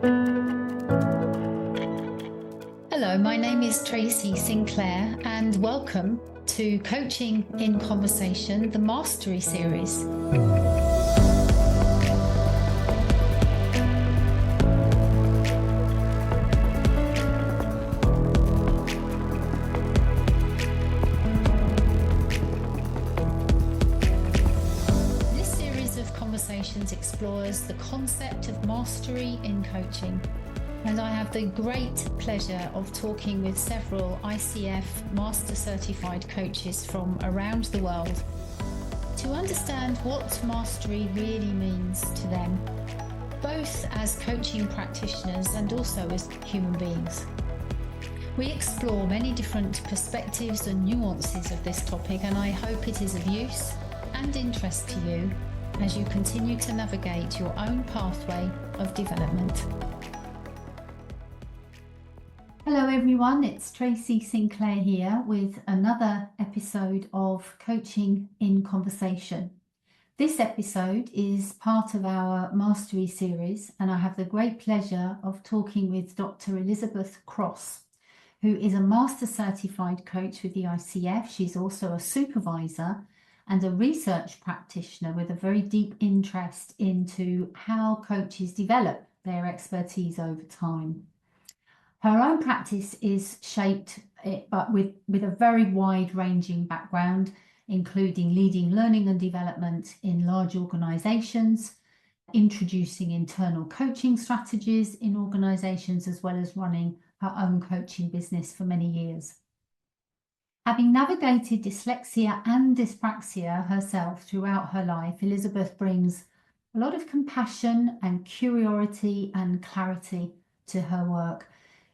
Hello, my name is Tracy Sinclair, and welcome to Coaching in Conversation, the Mastery Series. This series of conversations explores the concept of mastery in coaching. And I have the great pleasure of talking with several ICF Master Certified coaches from around the world to understand what mastery really means to them, both as coaching practitioners and also as human beings. We explore many different perspectives and nuances of this topic, and I hope it is of use and interest to you as you continue to navigate your own pathway of development. Hello everyone, it's Tracy Sinclair here with another episode of Coaching in Conversation. This episode is part of our Mastery series, and I have the great pleasure of talking with Dr. Elizabeth Crosse, who is a Master Certified Coach with the ICF. She's also a supervisor and a research practitioner with a very deep interest into how coaches develop their expertise over time. Her own practice is shaped but with a very wide-ranging background, including leading learning and development in large organisations, introducing internal coaching strategies in organisations, as well as running her own coaching business for many years. Having navigated dyslexia and dyspraxia herself throughout her life, Elizabeth brings a lot of compassion and curiosity and clarity to her work.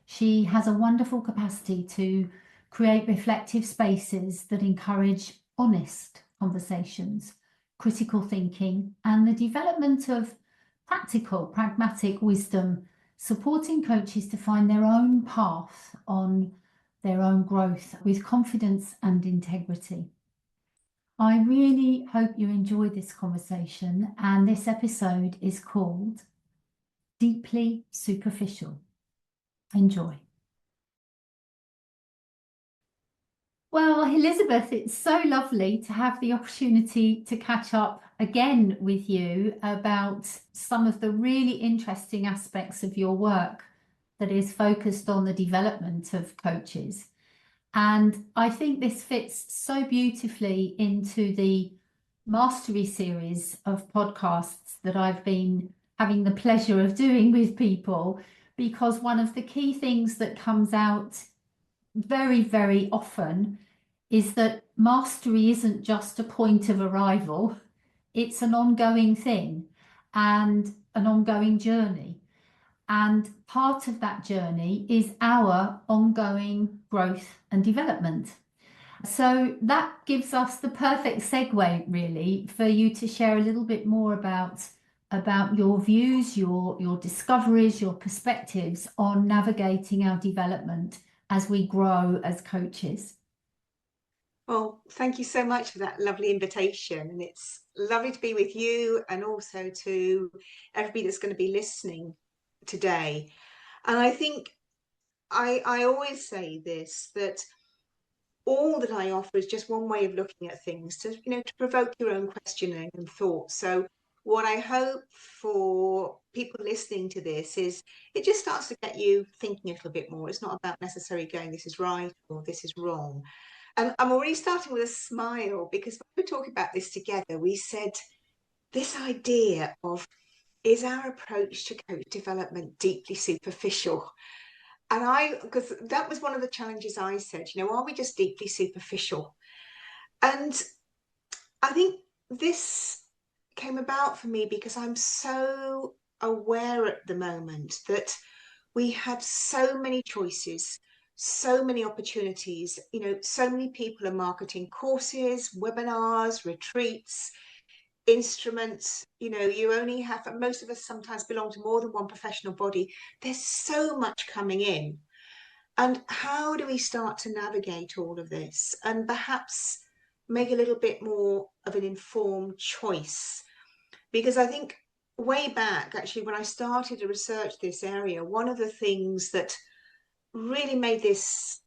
She has a wonderful capacity to create reflective spaces that encourage honest conversations, critical thinking, and the development of pragmatic wisdom, supporting coaches to find their own path on their own growth with confidence and integrity. I really hope you enjoy this conversation, and this episode is called Deeply Superficial. Enjoy. Well, Elizabeth, it's so lovely to have the opportunity to catch up again with you about some of the really interesting aspects of your work that is focused on the development of coaches. And I think this fits so beautifully into the Mastery series of podcasts that I've been having the pleasure of doing with people, because one of the key things that comes out very, very often is that mastery isn't just a point of arrival, it's an ongoing thing and an ongoing journey. And part of that journey is our ongoing growth and development. So that gives us the perfect segue, really, for you to share a little bit more about your views, your discoveries, your perspectives on navigating our development as we grow as coaches. Well, thank you so much for that lovely invitation. And it's lovely to be with you and also to everybody that's going to be listening today. And I think I always say this, that all that I offer is just one way of looking at things to provoke your own questioning and thought. So what I hope for people listening to this is it just starts to get you thinking a little bit more. It's not about necessarily going, this is right or this is wrong. And I'm already starting with a smile, because when we were talking about this together, we said this idea of, is our approach to coach development deeply superficial? And because that was one of the challenges I said, are we just deeply superficial? And I think this came about for me because I'm so aware at the moment that we have so many choices, so many opportunities. So many people are marketing courses, webinars, retreats, instruments. You only have, most of us sometimes belong to more than one professional body. There's so much coming in. And how do we start to navigate all of this and perhaps make a little bit more of an informed choice? Because I think way back, actually, when I started to research this area, one of the things that really made this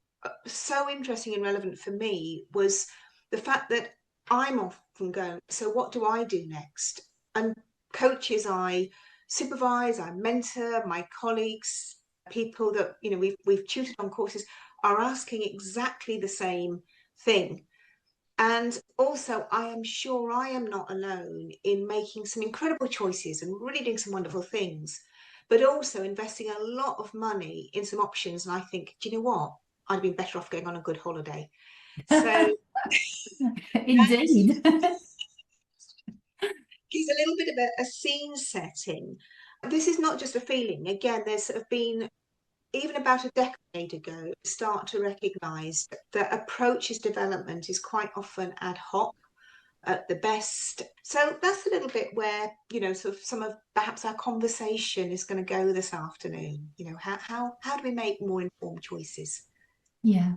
so interesting and relevant for me was the fact that I'm often going, so what do I do next? And coaches I supervise, I mentor, my colleagues, people that we've tutored on courses are asking exactly the same thing. And also, I am sure I am not alone in making some incredible choices and really doing some wonderful things, but also investing a lot of money in some options. And I think, do you know what? I'd been better off going on a good holiday. So Indeed. gives a little bit of a scene setting. This is not just a feeling. Again, there's sort of been, even about a decade ago, start to recognise that approaches development is quite often ad hoc at the best. So that's a little bit where, sort of some of perhaps our conversation is going to go this afternoon. How do we make more informed choices? Yeah.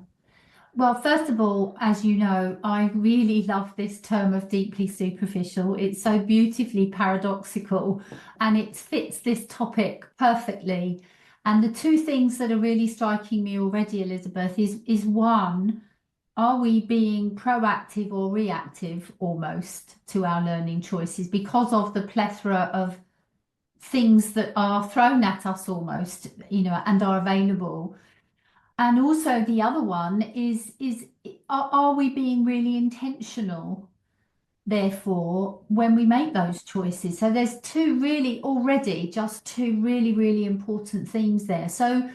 Well, first of all, as you know, I really love this term of deeply superficial. It's so beautifully paradoxical and it fits this topic perfectly. And the two things that are really striking me already, Elizabeth, is one, are we being proactive or reactive almost to our learning choices because of the plethora of things that are thrown at us almost, and are available? And also the other one is are we being really intentional, therefore, when we make those choices? So there's just two really, really important themes there. So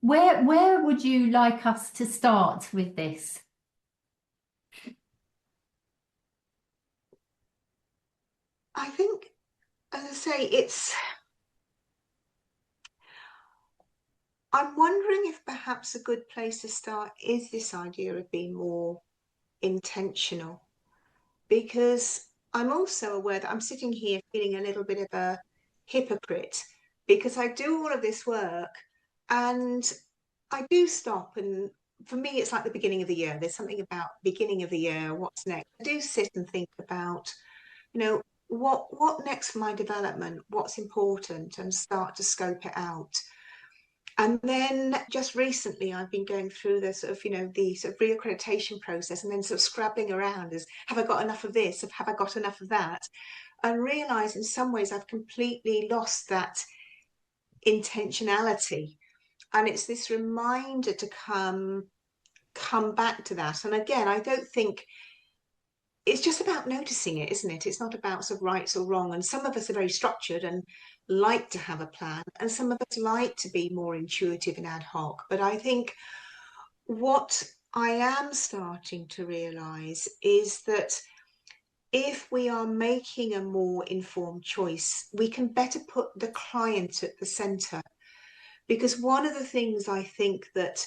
where would you like us to start with this? I think, as I say, I'm wondering if perhaps a good place to start is this idea of being more intentional, because I'm also aware that I'm sitting here feeling a little bit of a hypocrite because I do all of this work and I do stop, and for me it's like the beginning of the year. There's something about beginning of the year, what's next. I do sit and think about, what next for my development, what's important, and start to scope it out. And then just recently, I've been going through the sort of, the sort of reaccreditation process and then sort of scrabbling around as, have I got enough of this? Have I got enough of that? And realize in some ways I've completely lost that intentionality. And it's this reminder to come back to that. And again, I don't think it's just about noticing it, isn't it? It's not about sort of rights or wrong. And some of us are very structured and like to have a plan, and some of us like to be more intuitive and ad hoc. But I think what I am starting to realize is that if we are making a more informed choice, we can better put the client at the center. Because one of the things I think that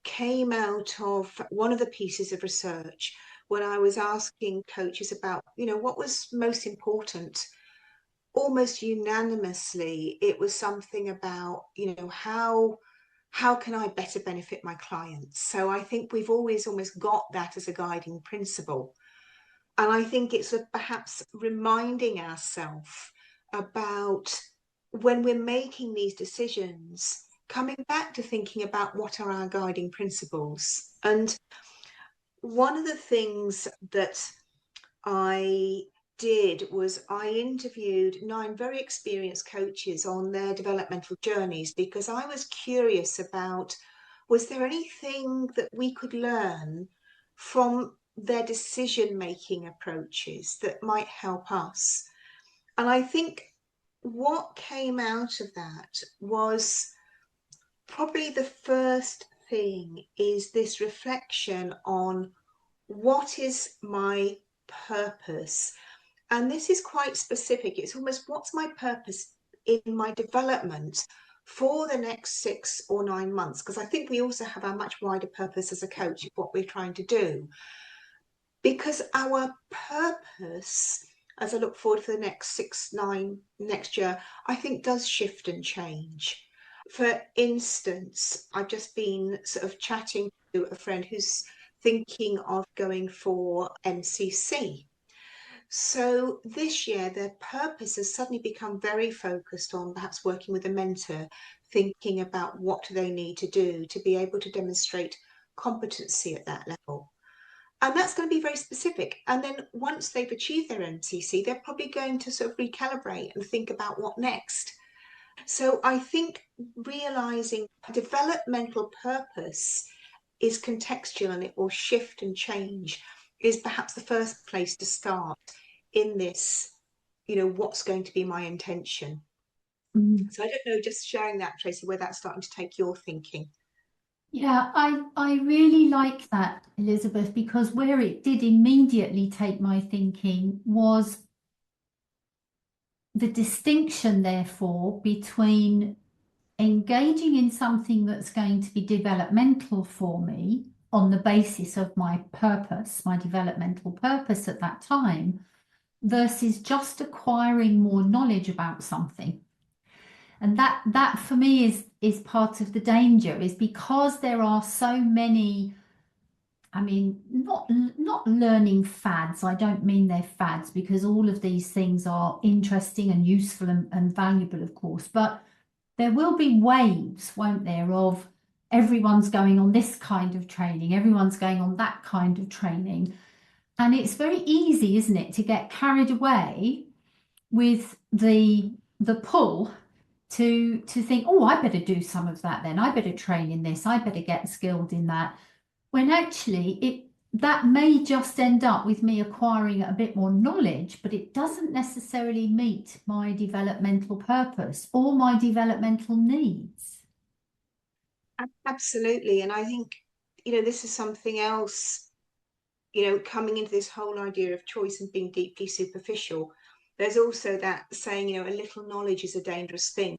came out of one of the pieces of research when I was asking coaches about, what was most important, almost unanimously, it was something about, how can I better benefit my clients? So I think we've always almost got that as a guiding principle. And I think it's perhaps reminding ourselves about when we're making these decisions, coming back to thinking about what are our guiding principles. And one of the things that I did was I interviewed 9 very experienced coaches on their developmental journeys because I was curious about, was there anything that we could learn from their decision-making approaches that might help us? And I think what came out of that was probably the first thing is this reflection on what is my purpose. And this is quite specific. It's almost, what's my purpose in my development for the next 6 or 9 months? Because I think we also have a much wider purpose as a coach of what we're trying to do. Because our purpose, as I look forward for the next 6, 9, next year, I think does shift and change. For instance, I've just been sort of chatting to a friend who's thinking of going for MCC. So this year, their purpose has suddenly become very focused on perhaps working with a mentor, thinking about what do they need to do to be able to demonstrate competency at that level. And that's going to be very specific. And then once they've achieved their MCC, they're probably going to sort of recalibrate and think about what next. So I think realizing developmental purpose is contextual and it will shift and change is perhaps the first place to start in this, what's going to be my intention. So I don't know, just sharing that, Tracy, where that's starting to take your thinking. Yeah, I really like that, Elizabeth, because where it did immediately take my thinking was the distinction, therefore, between engaging in something that's going to be developmental for me on the basis of my purpose, my developmental purpose at that time, versus just acquiring more knowledge about something. And that for me is part of the danger, is because there are so many, I mean, not learning fads. I don't mean they're fads, because all of these things are interesting and useful and valuable, of course, but there will be waves, won't there, of everyone's going on this kind of training, everyone's going on that kind of training. And it's very easy, isn't it, to get carried away with the pull to think, oh, I better do some of that then. I better train in this. I better get skilled in that. When actually that may just end up with me acquiring a bit more knowledge, but it doesn't necessarily meet my developmental purpose or my developmental needs. Absolutely. And I think, this is something else, coming into this whole idea of choice and being deeply superficial. There's also that saying, a little knowledge is a dangerous thing.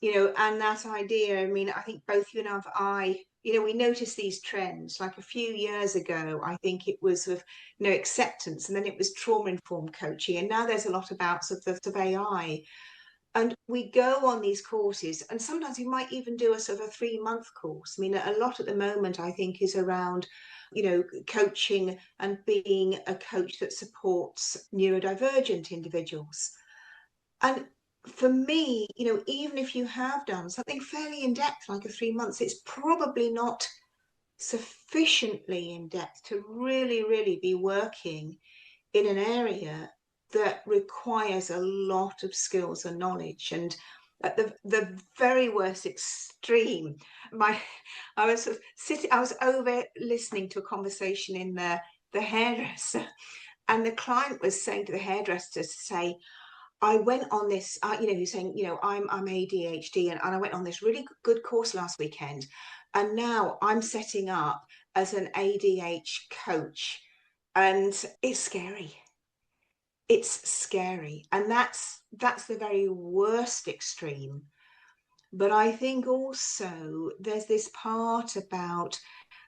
And that idea, I mean, I think both you and I, we noticed these trends. Like a few years ago, I think it was of, acceptance, and then it was trauma-informed coaching. And now there's a lot about sort of AI. And we go on these courses, and sometimes we might even do a sort of a 3-month course. I mean, a lot at the moment, I think, is around, coaching and being a coach that supports neurodivergent individuals. And for me, even if you have done something fairly in depth, like a 3 months, it's probably not sufficiently in depth to really, really be working in an area that requires a lot of skills and knowledge. And at the very worst extreme, I was sort of sitting, I was over listening to a conversation in the hairdresser, and the client was saying to the hairdresser to say, I went on this, he's saying, I'm ADHD, and I went on this really good course last weekend, and now I'm setting up as an ADHD coach, and it's scary. It's scary, and that's the very worst extreme. But I think also there's this part about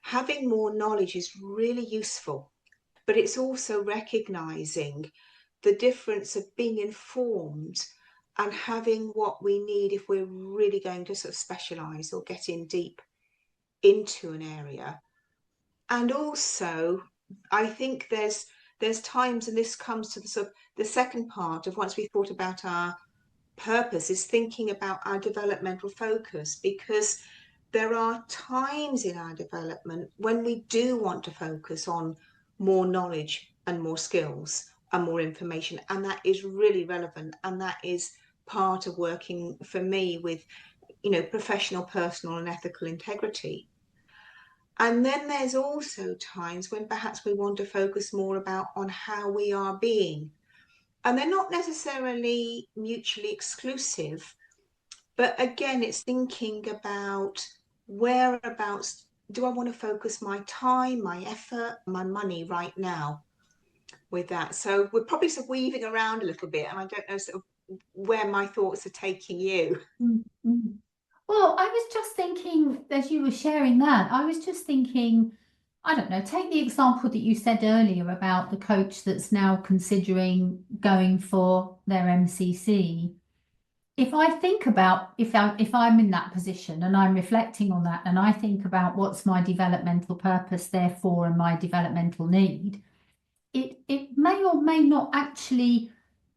having more knowledge is really useful, but it's also recognizing the difference of being informed and having what we need if we're really going to sort of specialize or get in deep into an area. And also, I think there's times, and this comes to the sort of the second part of, once we've thought about our purpose, is thinking about our developmental focus, because there are times in our development when we do want to focus on more knowledge and more skills and more information, and that is really relevant, and that is part of working for me with professional, personal and ethical integrity. And then there's also times when perhaps we want to focus more about on how we are being, and they're not necessarily mutually exclusive, but again, it's thinking about whereabouts do I want to focus my time, my effort, my money right now with that. So we're probably sort of weaving around a little bit, and I don't know sort of where my thoughts are taking you. Mm-hmm. Well, I was just thinking, as you were sharing that, I was just thinking, I don't know, take the example that you said earlier about the coach that's now considering going for their MCC. If I think about if I'm in that position and I'm reflecting on that, and I think about what's my developmental purpose therefore and my developmental need, it may or may not actually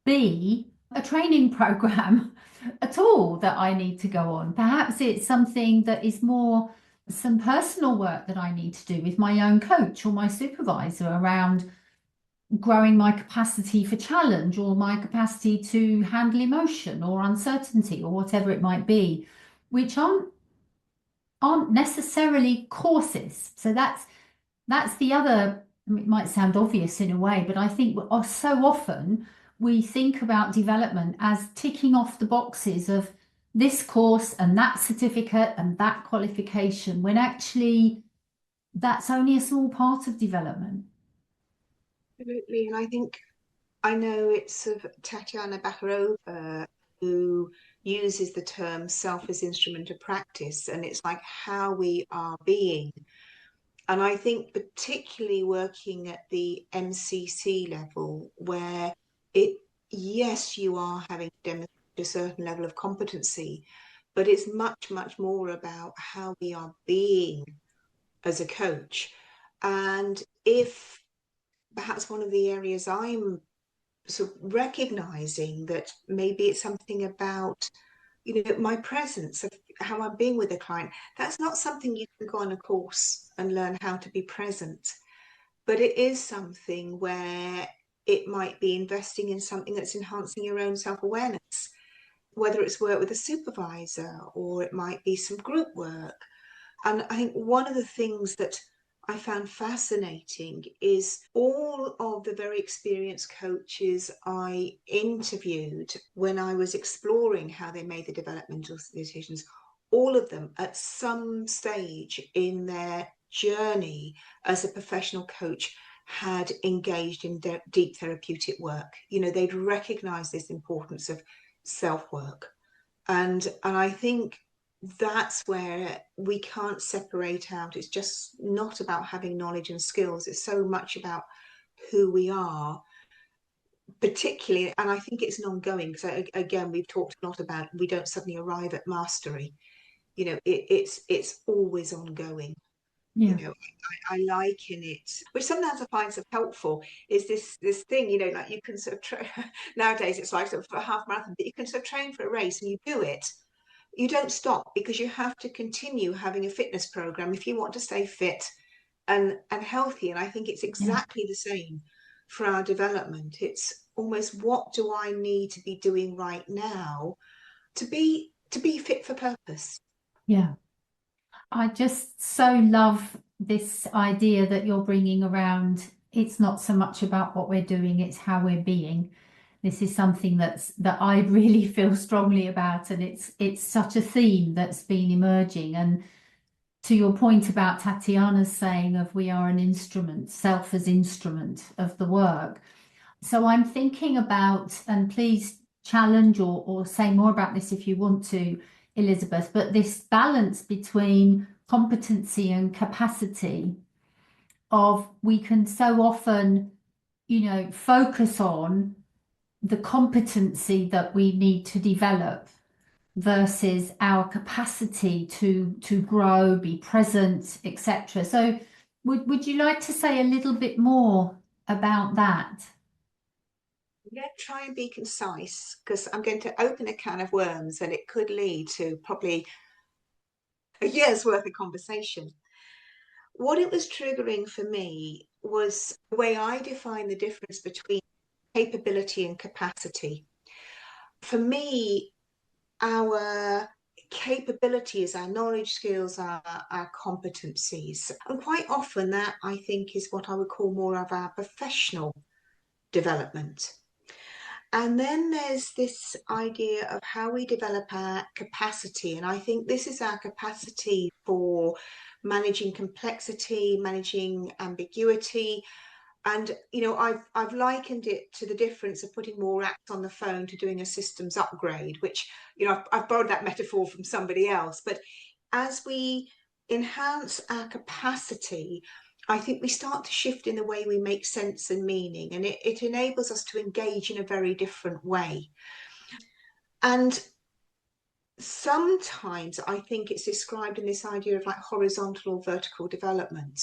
be a training program at all that I need to go on. Perhaps it's something that is more some personal work that I need to do with my own coach or my supervisor around growing my capacity for challenge or my capacity to handle emotion or uncertainty or whatever it might be, which aren't necessarily courses. So that's the other, I mean, it might sound obvious in a way, but I think so often we think about development as ticking off the boxes of this course and that certificate and that qualification, when actually that's only a small part of development. Absolutely. And I think I know it's sort of Tatiana Bakarova who uses the term self as instrument of practice, and it's like how we are being. And I think particularly working at the MCC level, where it, yes, you are having to demonstrate a certain level of competency, but it's much, much more about how we are being as a coach. And if perhaps one of the areas I'm sort of recognizing that maybe it's something about, my presence of how I'm being with a client, that's not something you can go on a course and learn how to be present, but it is something where it might be investing in something that's enhancing your own self-awareness, whether it's work with a supervisor or it might be some group work. And I think one of the things that I found fascinating is all of the very experienced coaches I interviewed when I was exploring how they made the developmental decisions, all of them at some stage in their journey as a professional coach had engaged in deep therapeutic work. They'd recognized this importance of self-work. And I think that's where we can't separate out. It's just not about having knowledge and skills. It's so much about who we are, particularly, and I think it's an ongoing, because again, we've talked a lot about we don't suddenly arrive at mastery. It's always ongoing. Yeah. I liken it, which sometimes I find so helpful, is this thing, like you can sort of nowadays it's like sort of a half marathon, but you can sort of train for a race and you do it. You don't stop because you have to continue having a fitness program if you want to stay fit and healthy. And I think it's Yeah. exactly the same for our development. It's almost, what do I need to be doing right now to be fit for purpose? Yeah. I just so love this idea that you're bringing around. It's not so much about what we're doing, it's how we're being. This is something that I really feel strongly about, and it's such a theme that's been emerging. And to your point about Tatiana's saying of we are an instrument, self as instrument of the work. So I'm thinking about, and please challenge or say more about this if you want to, Elizabeth, but this balance between competency and capacity of we can so often, focus on the competency that we need to develop versus our capacity to grow, be present, etc. So would you like to say a little bit more about that? I'm going to try and be concise because I'm going to open a can of worms and it could lead to probably a year's worth of conversation. What it was triggering for me was the way I define the difference between capability and capacity. For me, our capability is our knowledge, skills, our competencies. And quite often that, I think, is what I would call more of our professional development. And then there's this idea of how we develop our capacity. And I think this is our capacity for managing complexity, managing ambiguity. And I've likened it to the difference of putting more apps on the phone to doing a systems upgrade, which I've borrowed that metaphor from somebody else. But as we enhance our capacity, I think we start to shift in the way we make sense and meaning, and it enables us to engage in a very different way. And sometimes I think it's described in this idea of like horizontal or vertical development,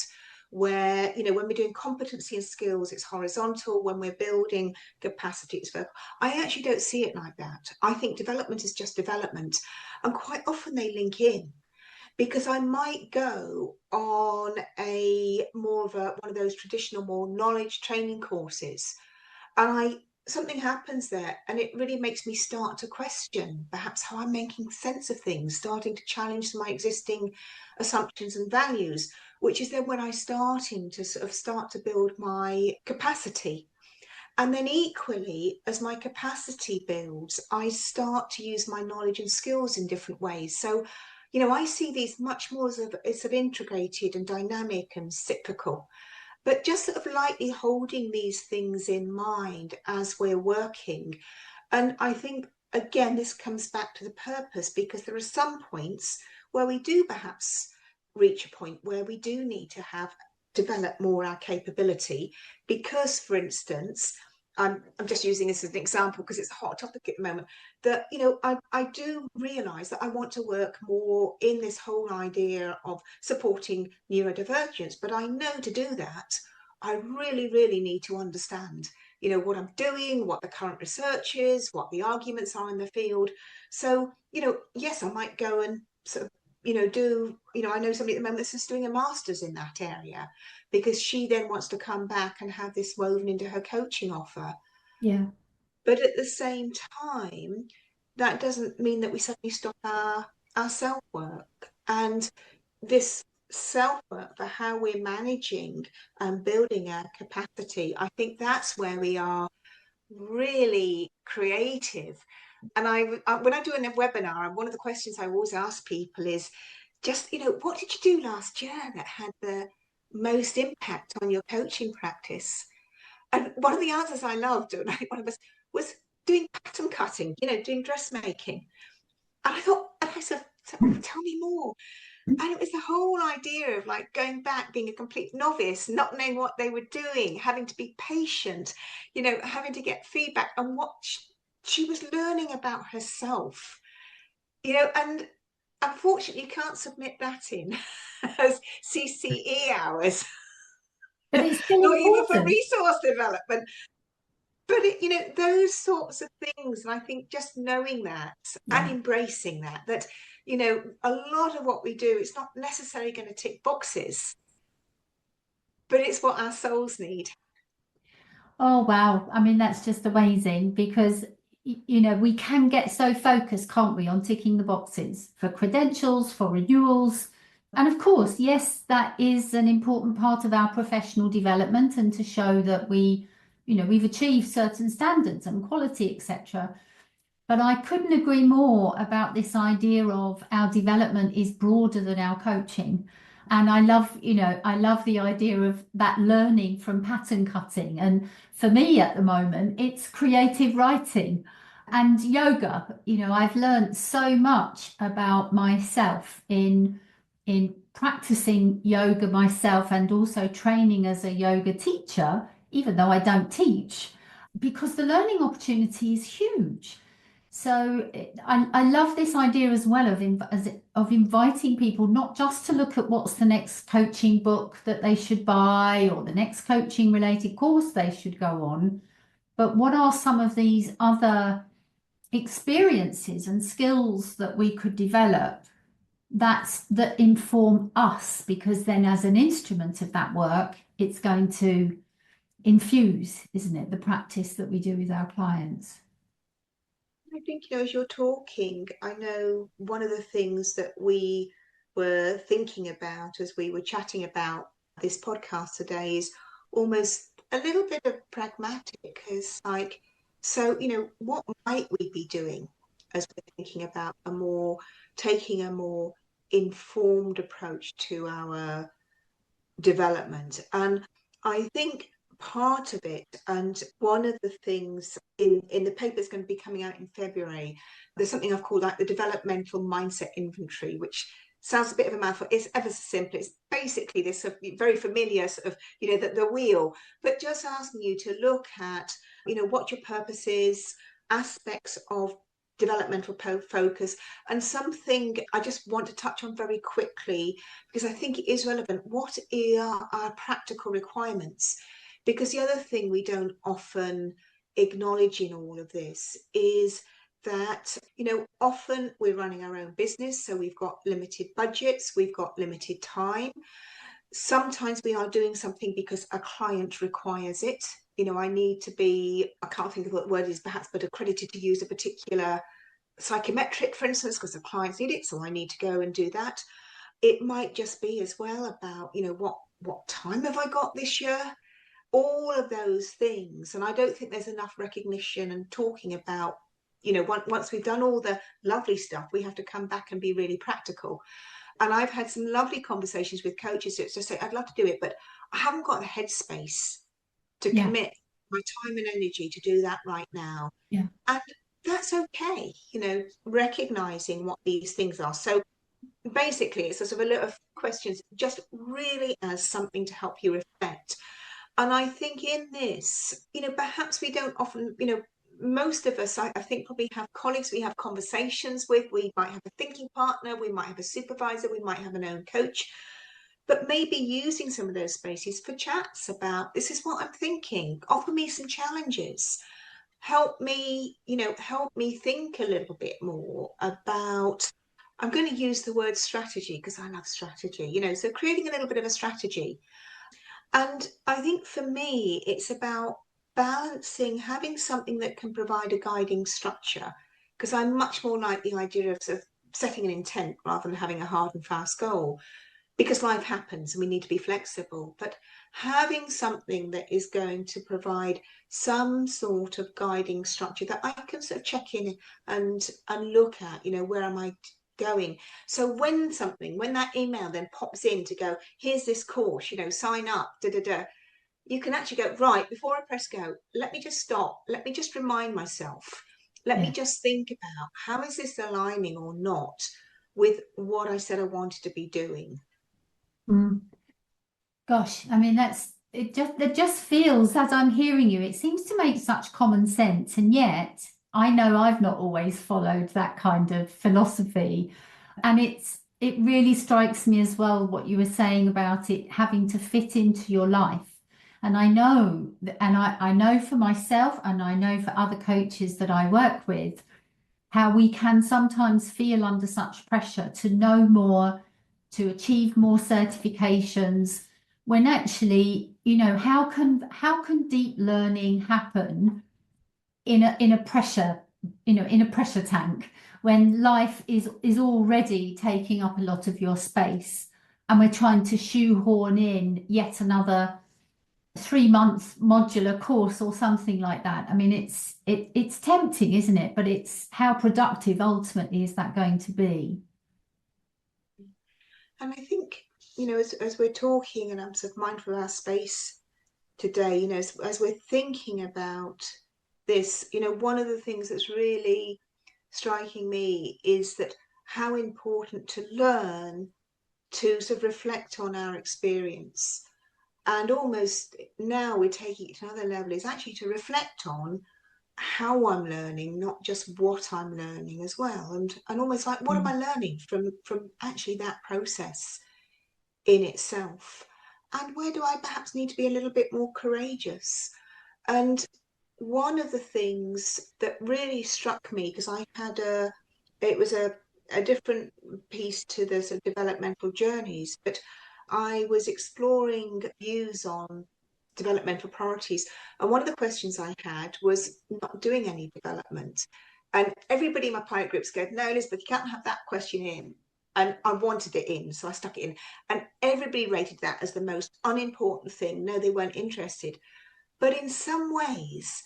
where, you know, when we're doing competency and skills, it's horizontal. When we're building capacity, it's vertical. I actually don't see it like that. I think development is just development. And quite often they link in, because I might go on one of those traditional, more knowledge training courses, and something happens there, and it really makes me start to question perhaps how I'm making sense of things, starting to challenge my existing assumptions and values, which is then when I start to build my capacity. And then equally, as my capacity builds, I start to use my knowledge and skills in different ways. So, you know, I see these much more as it's integrated and dynamic and cyclical. But just sort of lightly holding these things in mind as we're working. And I think, again, this comes back to the purpose, because there are some points where we do perhaps reach a point where we do need to have develop more our capability, because, for instance, I'm just using this as an example because it's a hot topic at the moment, that, you know, I do realise that I want to work more in this whole idea of supporting neurodivergence, but I know to do that, I really, really need to understand, you know, what I'm doing, what the current research is, what the arguments are in the field. So, you know, yes, I might go and sort of, you know, I know somebody at the moment that's just doing a master's in that area, because she then wants to come back and have this woven into her coaching offer. Yeah. But at the same time, that doesn't mean that we suddenly stop our self-work. And this self-work for how we're managing and building our capacity, I think that's where we are really creative. And when I do a webinar, one of the questions I always ask people is just, you know, what did you do last year that had the most impact on your coaching practice? And one of the answers I loved, and one of us, was doing pattern cutting, you know, doing dressmaking. And I said, tell me more. And it was the whole idea of like going back, being a complete novice, not knowing what they were doing, having to be patient, you know, having to get feedback, and what she was learning about herself, you know. And unfortunately, you can't submit that in as CCE hours, But it's still not even for important. resource development. But you know, those sorts of things, and I think just knowing that and Yeah. embracing that, you know, a lot of what we do, it's not necessarily going to tick boxes, but it's what our souls need. Oh, wow. I mean, that's just amazing because, you know, we can get so focused, can't we, on ticking the boxes for credentials, for renewals. And of course, yes, that is an important part of our professional development, and to show that we, you know, we've achieved certain standards and quality, etc. But I couldn't agree more about this idea of our development is broader than our coaching. And I love, you know, I love the idea of that learning from pattern cutting. And for me at the moment, it's creative writing and yoga. You know, I've learned so much about myself in practicing yoga myself, and also training as a yoga teacher, even though I don't teach, because the learning opportunity is huge. So I love this idea as well of inviting people not just to look at what's the next coaching book that they should buy or the next coaching related course they should go on, but what are some of these other experiences and skills that we could develop that inform us, because then as an instrument of that work, it's going to infuse, isn't it, the practice that we do with our clients. I think, you know, as you're talking, I know one of the things that we were thinking about as we were chatting about this podcast today is almost a little bit of pragmatic. It's like, so, you know, what might we be doing as we're thinking about taking a more informed approach to our development? And I think part of it, and one of the things in the paper that's going to be coming out in February, there's something I've called like the developmental mindset inventory, which sounds a bit of a mouthful. It's ever so simple. It's basically this very familiar sort of, you know, the wheel, but just asking you to look at, you know, what your purpose is, aspects of developmental focus, and something I just want to touch on very quickly because I think it is relevant. What are our practical requirements? Because the other thing we don't often acknowledge in all of this is that, often we're running our own business, so we've got limited budgets, we've got limited time. Sometimes we are doing something because a client requires it. I need to be, I can't think of what the word is perhaps, but accredited to use a particular psychometric, for instance, because the clients need it, so I need to go and do that. It might just be as well about, what time have I got this year? All of those things. And I don't think there's enough recognition and talking about, once we've done all the lovely stuff, we have to come back and be really practical. And I've had some lovely conversations with coaches that just say, I'd love to do it, but I haven't got the headspace to commit my time and energy to do that right now. Yeah. And that's okay, recognizing what these things are. So basically, it's sort of a lot of questions, just really as something to help you reflect. And I think in this, perhaps we don't often, most of us, I think, probably have colleagues we have conversations with. We might have a thinking partner, we might have a supervisor, we might have an own coach. But maybe using some of those spaces for chats about, this is what I'm thinking, offer me some challenges, help me think a little bit more about, I'm going to use the word strategy because I love strategy, so creating a little bit of a strategy. And I think for me, it's about balancing, having something that can provide a guiding structure, because I'm much more like the idea of sort of setting an intent rather than having a hard and fast goal, because life happens and we need to be flexible. But having something that is going to provide some sort of guiding structure that I can sort of check in and look at, where am I going? So when that email then pops in to go, here's this course, sign up, you can actually go, right, before I press go, let me just stop. Let me just remind myself. Let me just think about, how is this aligning or not with what I said I wanted to be doing? Gosh, I mean, it just feels, as I'm hearing you, it seems to make such common sense. And yet I know I've not always followed that kind of philosophy. And it really strikes me as well what you were saying about it having to fit into your life. And I know I know for myself, and I know for other coaches that I work with, how we can sometimes feel under such pressure to know more, to achieve more certifications, when actually, how can deep learning happen in a pressure, in a pressure tank, when life is already taking up a lot of your space, and we're trying to shoehorn in yet another 3 month modular course or something like that. I mean, it's tempting, isn't it? But it's how productive ultimately is that going to be? And I think, as we're talking, and I'm sort of mindful of our space today, as we're thinking about this, one of the things that's really striking me is that how important to learn to sort of reflect on our experience. And almost now we're taking it to another level, is actually to reflect on how I'm learning, not just what I'm learning as well. And almost like, what am I learning from actually that process in itself? And where do I perhaps need to be a little bit more courageous? And one of the things that really struck me, because it was a different piece to the sort of developmental journeys, but I was exploring views on developmental priorities. And one of the questions I had was not doing any development. And everybody in my pilot group said, no, Elizabeth, you can't have that question in. And I wanted it in, so I stuck it in. And everybody rated that as the most unimportant thing. No, they weren't interested. But in some ways,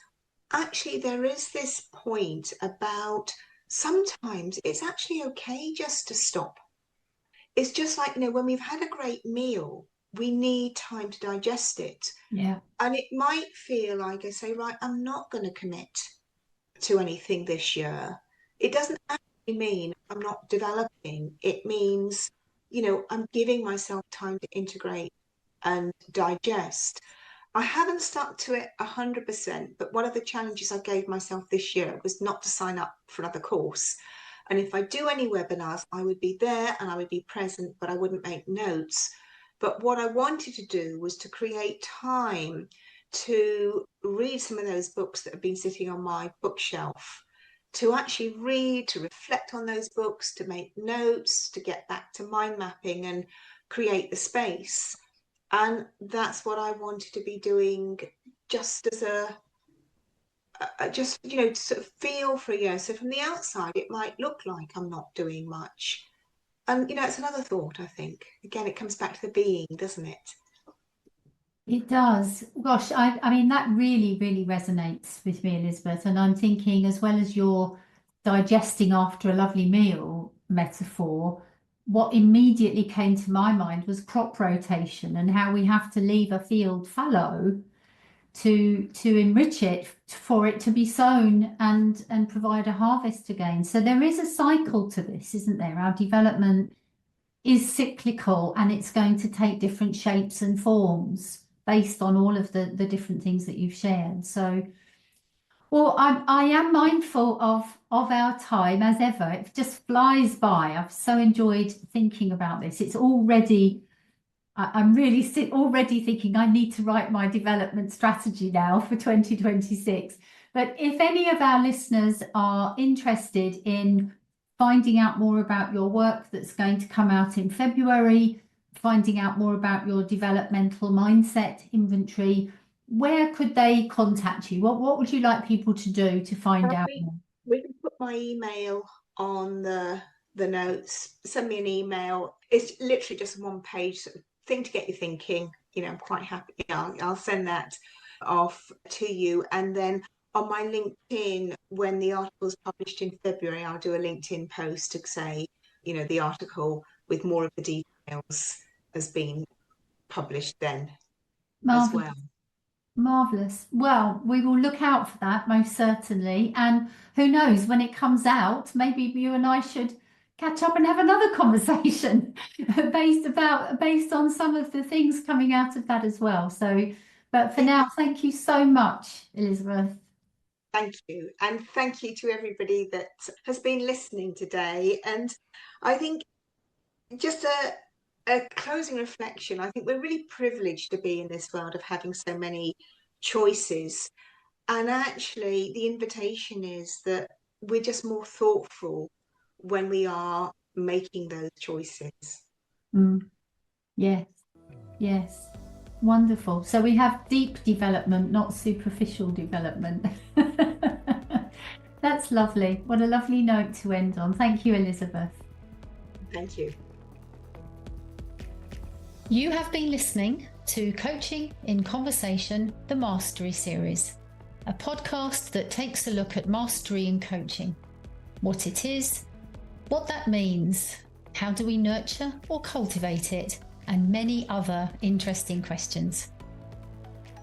actually, there is this point about sometimes it's actually okay just to stop. It's just like, when we've had a great meal, we need time to digest it. Yeah. And it might feel like I say, right, I'm not going to commit to anything this year. It doesn't actually mean I'm not developing. It means, I'm giving myself time to integrate and digest. I haven't stuck to it 100%, but one of the challenges I gave myself this year was not to sign up for another course. And if I do any webinars, I would be there and I would be present, but I wouldn't make notes. But what I wanted to do was to create time to read some of those books that have been sitting on my bookshelf, to actually read, to reflect on those books, to make notes, to get back to mind mapping and create the space. And that's what I wanted to be doing, just as just, to sort of feel for a year. So from the outside, it might look like I'm not doing much. And, it's another thought, I think. Again, it comes back to the being, doesn't it? It does. Gosh, I mean, that really, really resonates with me, Elizabeth. And I'm thinking, as well as your digesting after a lovely meal metaphor, what immediately came to my mind was crop rotation and how we have to leave a field fallow to enrich it for it to be sown and provide a harvest again. So there is a cycle to this, isn't there? Our development is cyclical and it's going to take different shapes and forms based on all of the different things that you've shared. So, well, I am mindful of our time as ever. It just flies by. I've so enjoyed thinking about this. It's already, I'm really already thinking I need to write my development strategy now for 2026. But if any of our listeners are interested in finding out more about your work that's going to come out in February, finding out more about your developmental mindset inventory, where could they contact you? What would you like people to do to find out more? We can put my email on the notes. Send me an email. It's literally just a one-page sort of thing to get you thinking. I'm quite happy. I'll send that off to you. And then on my LinkedIn, when the article is published in February, I'll do a LinkedIn post to say, the article with more of the details has been published then as well. Marvelous. Well, we will look out for that most certainly. And who knows, when it comes out, maybe you and I should catch up and have another conversation based on some of the things coming out of that as well. So, but for now, thank you so much, Elizabeth. Thank you. And thank you to everybody that has been listening today. And I think just a closing reflection, I think we're really privileged to be in this world of having so many choices. And actually, the invitation is that we're just more thoughtful when we are making those choices. Yes, yes. Wonderful. So we have deep development, not superficial development. That's lovely. What a lovely note to end on. Thank you, Elizabeth. Thank you. You have been listening to Coaching in Conversation, the Mastery Series, a podcast that takes a look at mastery in coaching, what it is, what that means, how do we nurture or cultivate it, and many other interesting questions.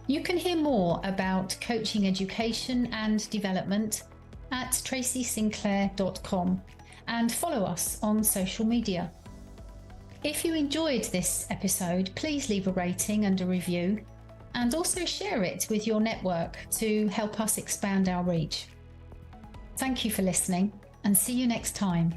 You can hear more about coaching education and development at tracysinclair.com and follow us on social media. If you enjoyed this episode, please leave a rating and a review, and also share it with your network to help us expand our reach. Thank you for listening, and see you next time.